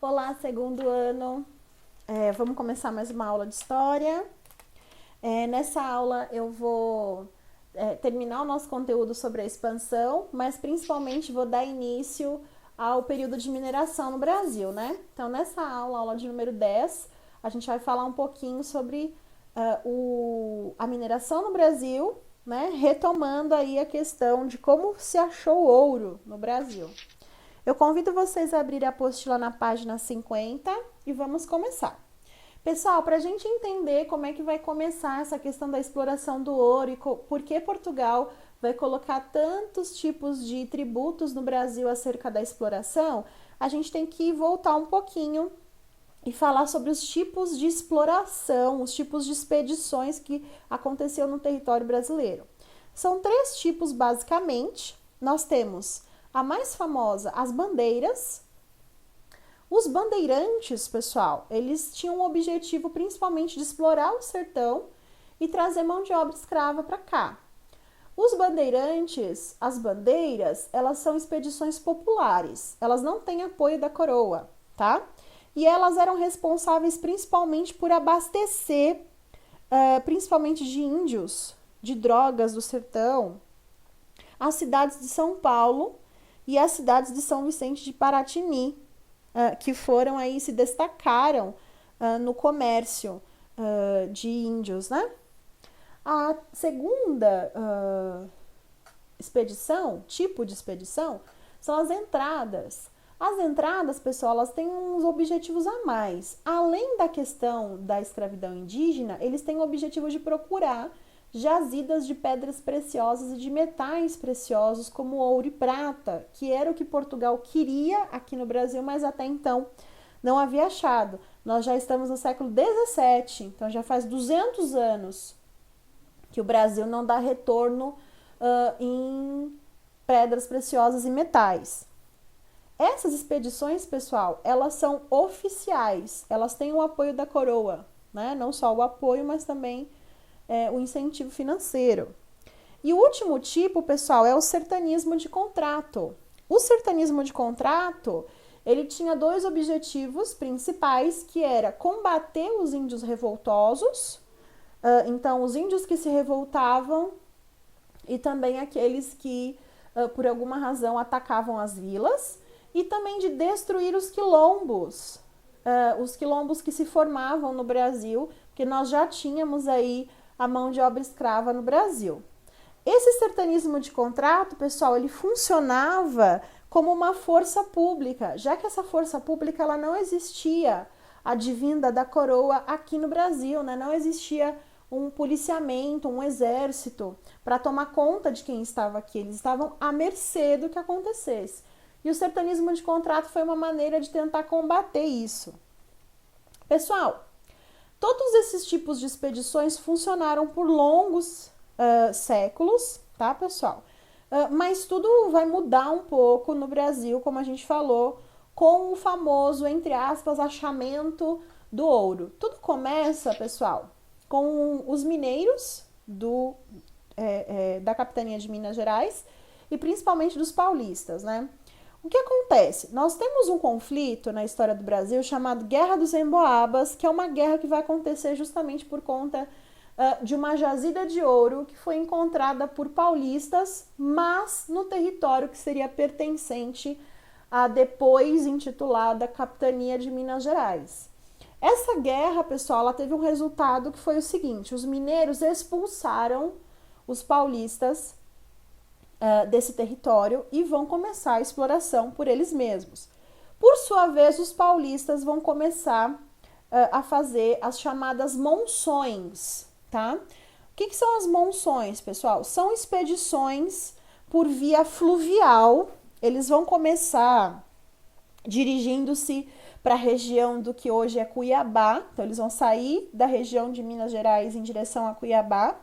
Olá, segundo ano. Vamos começar mais uma aula de história. Nessa aula eu vou terminar o nosso conteúdo sobre a expansão, mas principalmente vou dar início ao período de mineração no Brasil, né? Então, nessa aula, aula de número 10, a gente vai falar um pouquinho sobre a mineração no Brasil, né? Retomando aí a questão de como se achou ouro no Brasil. Eu convido vocês a abrir a apostila na página 50 e vamos começar. Pessoal, para a gente entender como é que vai começar essa questão da exploração do ouro e por que Portugal vai colocar tantos tipos de tributos no Brasil acerca da exploração, a gente tem que voltar um pouquinho e falar sobre os tipos de exploração, os tipos de expedições que aconteceu no território brasileiro. São 3 tipos basicamente. Nós temos a mais famosa, as bandeiras. Os bandeirantes, pessoal, eles tinham o objetivo principalmente de explorar o sertão e trazer mão de obra escrava para cá. Os bandeirantes, as bandeiras, elas são expedições populares, elas não têm apoio da coroa, tá? E elas eram responsáveis principalmente por abastecer, principalmente de índios, de drogas do sertão, as cidades de São Paulo e as cidades de São Vicente de Paraty, que foram aí, se destacaram no comércio de índios, né? A segunda expedição, tipo de expedição, são as entradas. As entradas, pessoal, elas têm uns objetivos a mais. Além da questão da escravidão indígena, eles têm o objetivo de procurar jazidas de pedras preciosas e de metais preciosos como ouro e prata, que era o que Portugal queria aqui no Brasil, mas até então não havia achado. Nós já estamos no século XVII, então já faz 200 anos que o Brasil não dá retorno em pedras preciosas e metais. Essas expedições, pessoal, elas são oficiais, elas têm o apoio da coroa, né? Não só o apoio, mas também o incentivo financeiro. E o último tipo, pessoal, é o sertanismo de contrato. O sertanismo de contrato, ele tinha 2 objetivos principais, que era combater os índios revoltosos, então os índios que se revoltavam e também aqueles que, por alguma razão, atacavam as vilas, e também de destruir os quilombos que se formavam no Brasil, porque nós já tínhamos aí a mão de obra escrava no Brasil. Esse sertanismo de contrato, pessoal, ele funcionava como uma força pública, já que essa força pública ela não existia advinda da coroa aqui no Brasil, né? Não existia um policiamento, um exército para tomar conta de quem estava aqui. Eles estavam à mercê do que acontecesse. E o sertanismo de contrato foi uma maneira de tentar combater isso. Pessoal, todos esses tipos de expedições funcionaram por longos séculos, tá, pessoal? Mas tudo vai mudar um pouco no Brasil, como a gente falou, com o famoso, entre aspas, achamento do ouro. Tudo começa, pessoal, com os mineiros da capitania de Minas Gerais e principalmente dos paulistas, né? O que acontece? Nós temos um conflito na história do Brasil chamado Guerra dos Emboabas, que é uma guerra que vai acontecer justamente por conta de uma jazida de ouro que foi encontrada por paulistas, mas no território que seria pertencente à depois intitulada Capitania de Minas Gerais. Essa guerra, pessoal, ela teve um resultado que foi o seguinte: os mineiros expulsaram os paulistas desse território e vão começar a exploração por eles mesmos. Por sua vez, os paulistas vão começar a fazer as chamadas monções, tá? O que são as monções, pessoal? São expedições por via fluvial. Eles vão começar dirigindo-se para a região do que hoje é Cuiabá. Então, eles vão sair da região de Minas Gerais em direção a Cuiabá.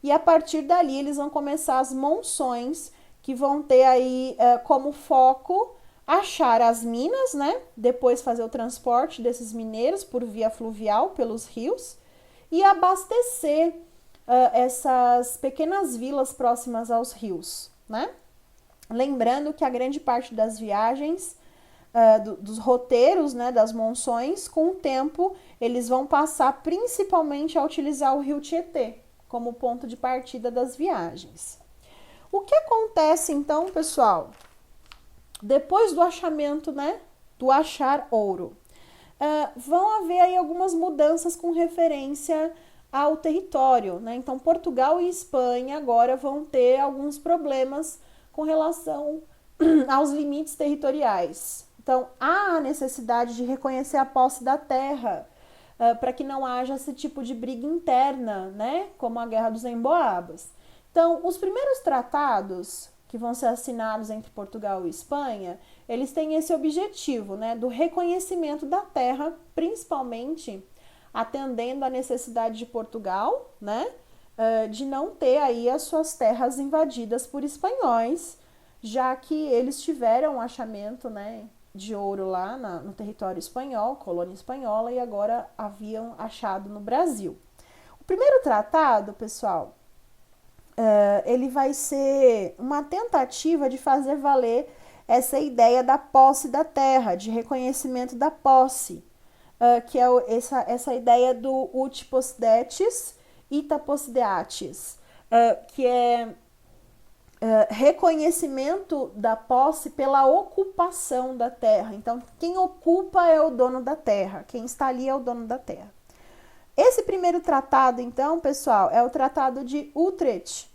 E a partir dali eles vão começar as monções, que vão ter aí como foco achar as minas, né? Depois fazer o transporte desses mineiros por via fluvial pelos rios e abastecer essas pequenas vilas próximas aos rios, né? Lembrando que a grande parte das viagens dos roteiros, né, das monções, com o tempo eles vão passar principalmente a utilizar o rio Tietê como ponto de partida das viagens. O que acontece então, pessoal, depois do achamento, né, do achar ouro? Vão haver aí algumas mudanças com referência ao território, né? Então, Portugal e Espanha agora vão ter alguns problemas com relação aos limites territoriais. Então, há a necessidade de reconhecer a posse da terra para que não haja esse tipo de briga interna, né? Como a Guerra dos Emboabas. Então, os primeiros tratados que vão ser assinados entre Portugal e Espanha, eles têm esse objetivo, né? Do reconhecimento da terra, principalmente atendendo à necessidade de Portugal, né? De não ter aí as suas terras invadidas por espanhóis, já que eles tiveram um achamento, né, de ouro lá no território espanhol, colônia espanhola, e agora haviam achado no Brasil. O primeiro tratado, pessoal, ele vai ser uma tentativa de fazer valer essa ideia da posse da terra, de reconhecimento da posse, que é essa ideia do ut possidetis ita possideatis, que é reconhecimento da posse pela ocupação da terra. Então, quem ocupa é o dono da terra, quem está ali é o dono da terra. Esse primeiro tratado, então, pessoal, é o Tratado de Utrecht,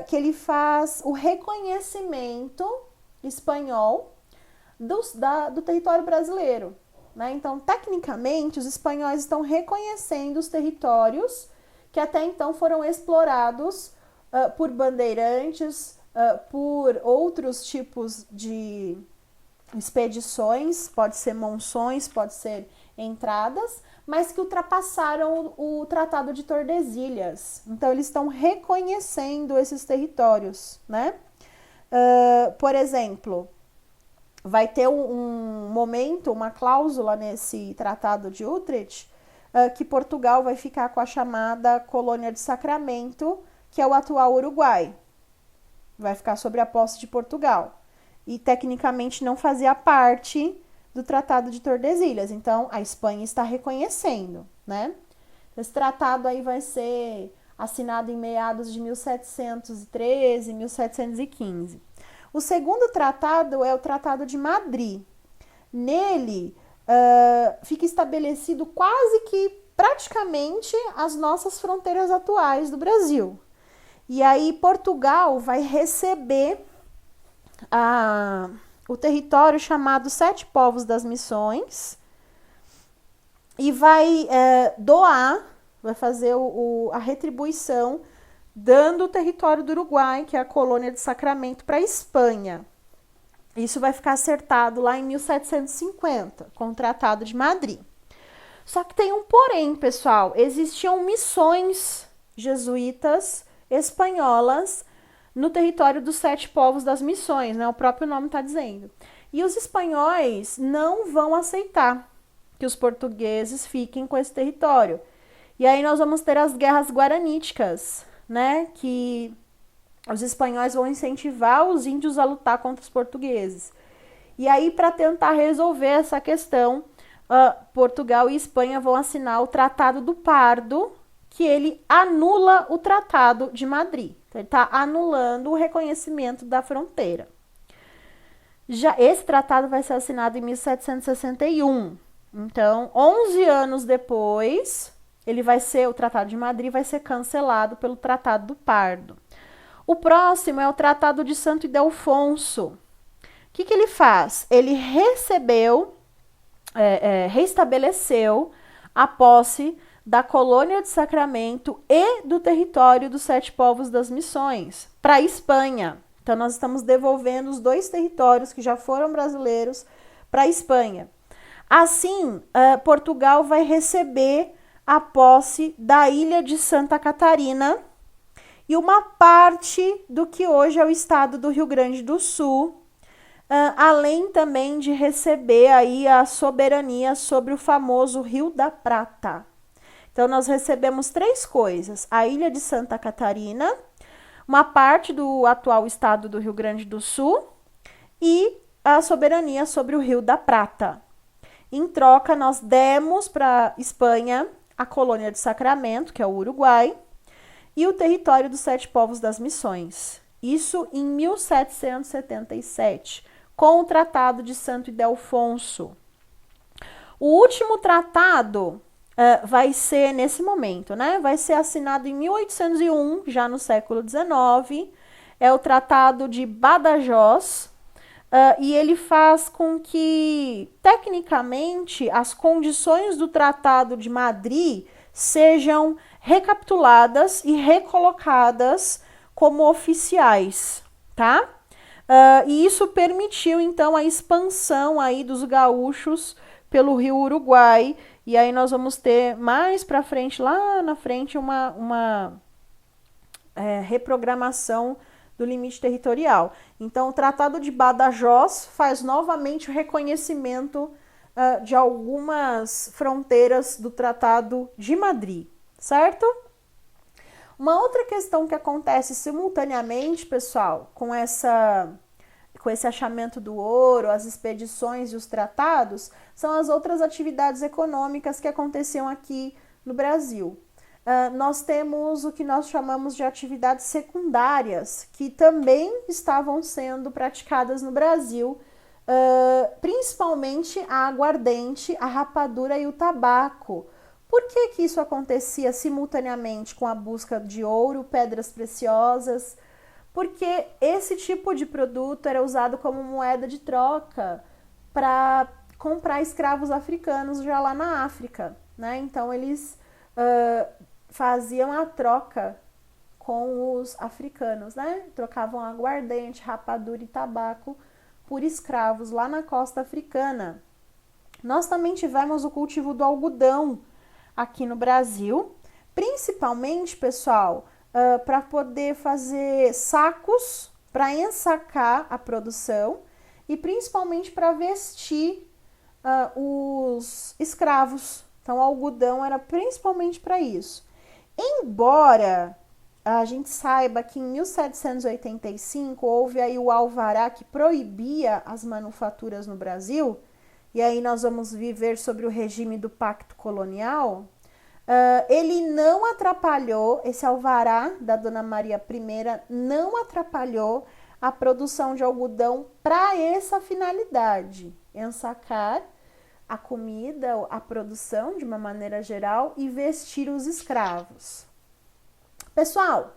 que ele faz o reconhecimento espanhol do território brasileiro, né? Então, tecnicamente, os espanhóis estão reconhecendo os territórios que até então foram explorados por bandeirantes, por outros tipos de expedições, pode ser monções, pode ser entradas, mas que ultrapassaram o Tratado de Tordesilhas. Então, eles estão reconhecendo esses territórios, né? Por exemplo, vai ter um momento, uma cláusula nesse Tratado de Utrecht, que Portugal vai ficar com a chamada Colônia de Sacramento, que é o atual Uruguai. Vai ficar sobre a posse de Portugal. E, tecnicamente, não fazia parte do Tratado de Tordesilhas. Então, a Espanha está reconhecendo, né? Esse tratado aí vai ser assinado em meados de 1713, 1715. O segundo tratado é o Tratado de Madrid. Nele, fica estabelecido quase que praticamente as nossas fronteiras atuais do Brasil. E aí Portugal vai receber o território chamado Sete Povos das Missões e vai doar, vai fazer a retribuição, dando o território do Uruguai, que é a colônia de Sacramento, para a Espanha. Isso vai ficar acertado lá em 1750, com o Tratado de Madrid. Só que tem um porém, pessoal. Existiam missões jesuítas espanholas no território dos Sete Povos das Missões, né? O próprio nome está dizendo. E os espanhóis não vão aceitar que os portugueses fiquem com esse território. E aí nós vamos ter as guerras guaraníticas, né? Que os espanhóis vão incentivar os índios a lutar contra os portugueses. E aí, para tentar resolver essa questão, Portugal e Espanha vão assinar o Tratado do Pardo, que ele anula o Tratado de Madrid. Então, ele está anulando o reconhecimento da fronteira. Já esse tratado vai ser assinado em 1761. Então, 11 anos depois, o Tratado de Madrid vai ser cancelado pelo Tratado do Pardo. O próximo é o Tratado de Santo Ildefonso. O que ele faz? Ele restabeleceu a posse da colônia de Sacramento e do território dos Sete Povos das Missões para a Espanha. Então, nós estamos devolvendo os dois territórios que já foram brasileiros para a Espanha. Assim, Portugal vai receber a posse da ilha de Santa Catarina e uma parte do que hoje é o estado do Rio Grande do Sul, além também de receber aí a soberania sobre o famoso Rio da Prata. Então, nós recebemos 3 coisas: a ilha de Santa Catarina, uma parte do atual estado do Rio Grande do Sul e a soberania sobre o Rio da Prata. Em troca, nós demos para Espanha a colônia de Sacramento, que é o Uruguai, e o território dos Sete Povos das Missões. Isso em 1777, com o Tratado de Santo Ildefonso. O último tratado vai ser nesse momento, né? Vai ser assinado em 1801, já no século XIX. É o Tratado de Badajoz, e ele faz com que, tecnicamente, as condições do Tratado de Madrid sejam recapituladas e recolocadas como oficiais, tá? E isso permitiu, então, a expansão aí dos gaúchos pelo Rio Uruguai, e aí nós vamos ter mais para frente, lá na frente, uma reprogramação do limite territorial. Então, o Tratado de Badajoz faz novamente o reconhecimento de algumas fronteiras do Tratado de Madrid, certo? Uma outra questão que acontece simultaneamente, pessoal, com esse achamento do ouro, as expedições e os tratados, são as outras atividades econômicas que aconteciam aqui no Brasil. Nós temos o que nós chamamos de atividades secundárias, que também estavam sendo praticadas no Brasil, principalmente a aguardente, a rapadura e o tabaco. Por que isso acontecia simultaneamente com a busca de ouro, pedras preciosas? Porque esse tipo de produto era usado como moeda de troca para comprar escravos africanos já lá na África, né? Então eles faziam a troca com os africanos, né? Trocavam aguardente, rapadura e tabaco por escravos lá na costa africana. Nós também tivemos o cultivo do algodão aqui no Brasil, principalmente, pessoal, para poder fazer sacos para ensacar a produção e principalmente para vestir os escravos. Então, o algodão era principalmente para isso. Embora a gente saiba que em 1785 houve aí o alvará que proibia as manufaturas no Brasil, e aí nós vamos viver sobre o regime do Pacto Colonial, ele não atrapalhou, esse alvará da Dona Maria I não atrapalhou a produção de algodão para essa finalidade, ensacar a comida, a produção de uma maneira geral e vestir os escravos. Pessoal,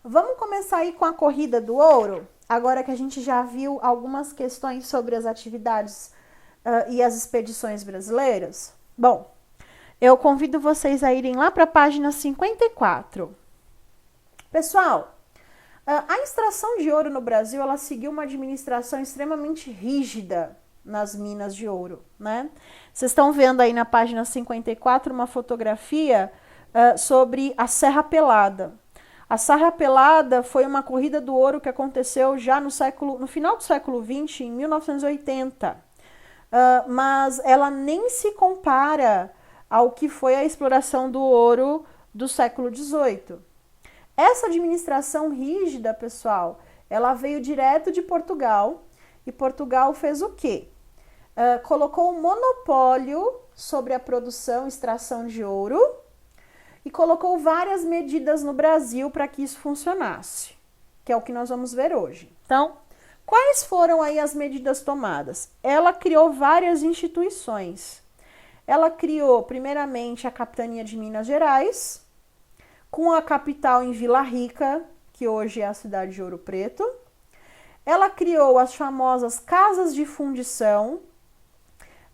vamos começar aí com a corrida do ouro, agora que a gente já viu algumas questões sobre as atividades e as expedições brasileiras? Bom, eu convido vocês a irem lá para a página 54. Pessoal, a extração de ouro no Brasil, ela seguiu uma administração extremamente rígida nas minas de ouro, né? Vocês estão vendo aí na página 54 uma fotografia sobre a Serra Pelada. A Serra Pelada foi uma corrida do ouro que aconteceu já no final do século XX, em 1980. Mas ela nem se compara ao que foi a exploração do ouro do século XVIII. Essa administração rígida, pessoal, ela veio direto de Portugal, e Portugal fez o quê? Colocou um monopólio sobre a produção e extração de ouro e colocou várias medidas no Brasil para que isso funcionasse, que é o que nós vamos ver hoje. Então, quais foram aí as medidas tomadas? Ela criou várias instituições. Ela criou, primeiramente, a Capitania de Minas Gerais, com a capital em Vila Rica, que hoje é a cidade de Ouro Preto. Ela criou as famosas casas de fundição.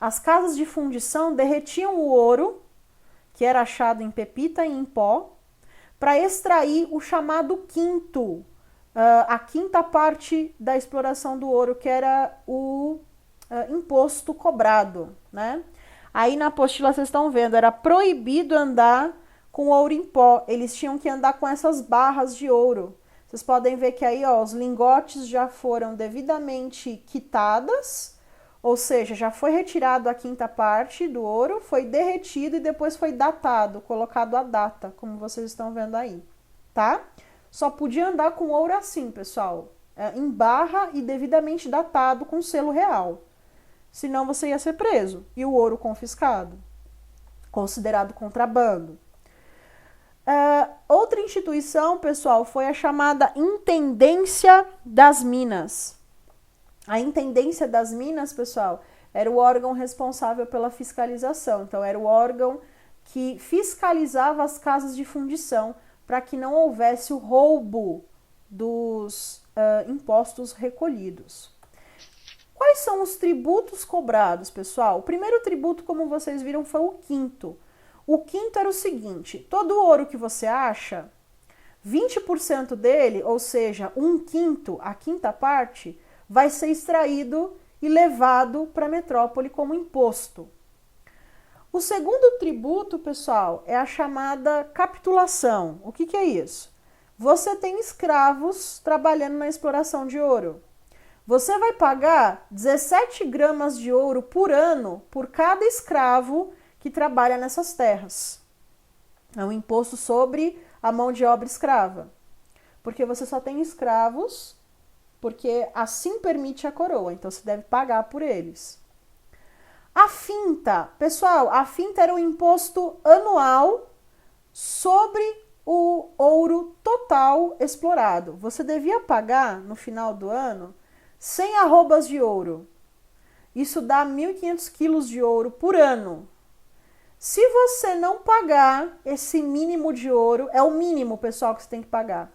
As casas de fundição derretiam o ouro, que era achado em pepita e em pó, para extrair o chamado quinto, a quinta parte da exploração do ouro, que era o imposto cobrado, né? Aí na apostila vocês estão vendo, era proibido andar com ouro em pó, eles tinham que andar com essas barras de ouro. Vocês podem ver que aí, ó, os lingotes já foram devidamente quitadas, ou seja, já foi retirado a quinta parte do ouro, foi derretido e depois foi datado, colocado a data, como vocês estão vendo aí, tá? Só podia andar com ouro assim, pessoal, em barra e devidamente datado com selo real. Senão você ia ser preso. E o ouro confiscado, considerado contrabando. Outra instituição, pessoal, foi a chamada Intendência das Minas. A Intendência das Minas, pessoal, era o órgão responsável pela fiscalização. Então, era o órgão que fiscalizava as casas de fundição para que não houvesse o roubo dos impostos recolhidos. Quais são os tributos cobrados, pessoal? O primeiro tributo, como vocês viram, foi o quinto. O quinto era o seguinte: todo o ouro que você acha, 20% dele, ou seja, 1/5, a quinta parte, vai ser extraído e levado para a metrópole como imposto. O segundo tributo, pessoal, é a chamada capitulação. O que é isso? Você tem escravos trabalhando na exploração de ouro. Você vai pagar 17 gramas de ouro por ano por cada escravo que trabalha nessas terras. É um imposto sobre a mão de obra escrava. Porque você só tem escravos, porque assim permite a coroa, então você deve pagar por eles. A finta, pessoal, a finta era um imposto anual sobre o ouro total explorado. Você devia pagar, no final do ano, 100 arrobas de ouro. Isso dá 1.500 quilos de ouro por ano. Se você não pagar esse mínimo de ouro, é o mínimo, pessoal, que você tem que pagar.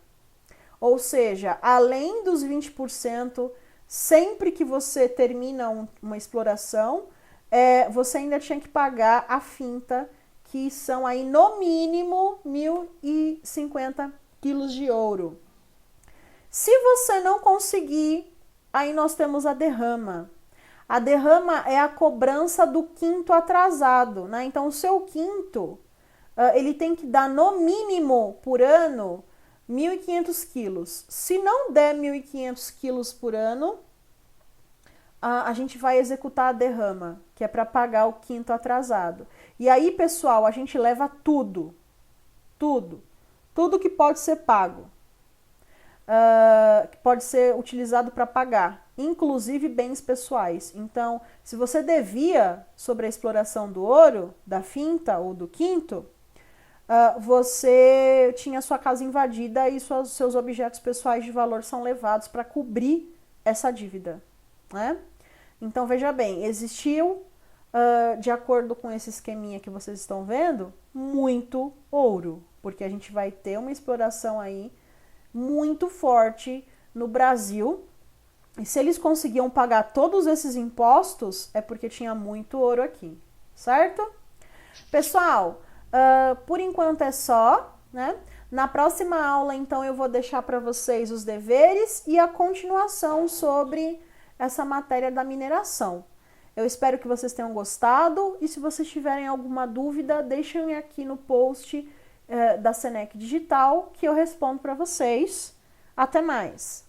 Ou seja, além dos 20%, sempre que você termina uma exploração, você ainda tinha que pagar a finta, que são aí no mínimo 1.050 quilos de ouro. Se você não conseguir, aí nós temos a derrama. A derrama é a cobrança do quinto atrasado, né? Então, o seu quinto, ele tem que dar no mínimo por ano 1.500 quilos. Se não der 1.500 quilos por ano, a gente vai executar a derrama, que é para pagar o quinto atrasado. E aí, pessoal, a gente leva tudo que pode ser pago, que pode ser utilizado para pagar, inclusive bens pessoais. Então, se você devia sobre a exploração do ouro, da finta ou do quinto, você tinha sua casa invadida e seus objetos pessoais de valor são levados para cobrir essa dívida, né? Então, veja bem, existiu, de acordo com esse esqueminha que vocês estão vendo, muito ouro, porque a gente vai ter uma exploração aí muito forte no Brasil. E se eles conseguiam pagar todos esses impostos, é porque tinha muito ouro aqui, certo? Pessoal, por enquanto é só, né? Na próxima aula, então, eu vou deixar para vocês os deveres e a continuação sobre essa matéria da mineração. Eu espero que vocês tenham gostado e se vocês tiverem alguma dúvida, deixem aqui no post da Senec Digital que eu respondo para vocês. Até mais!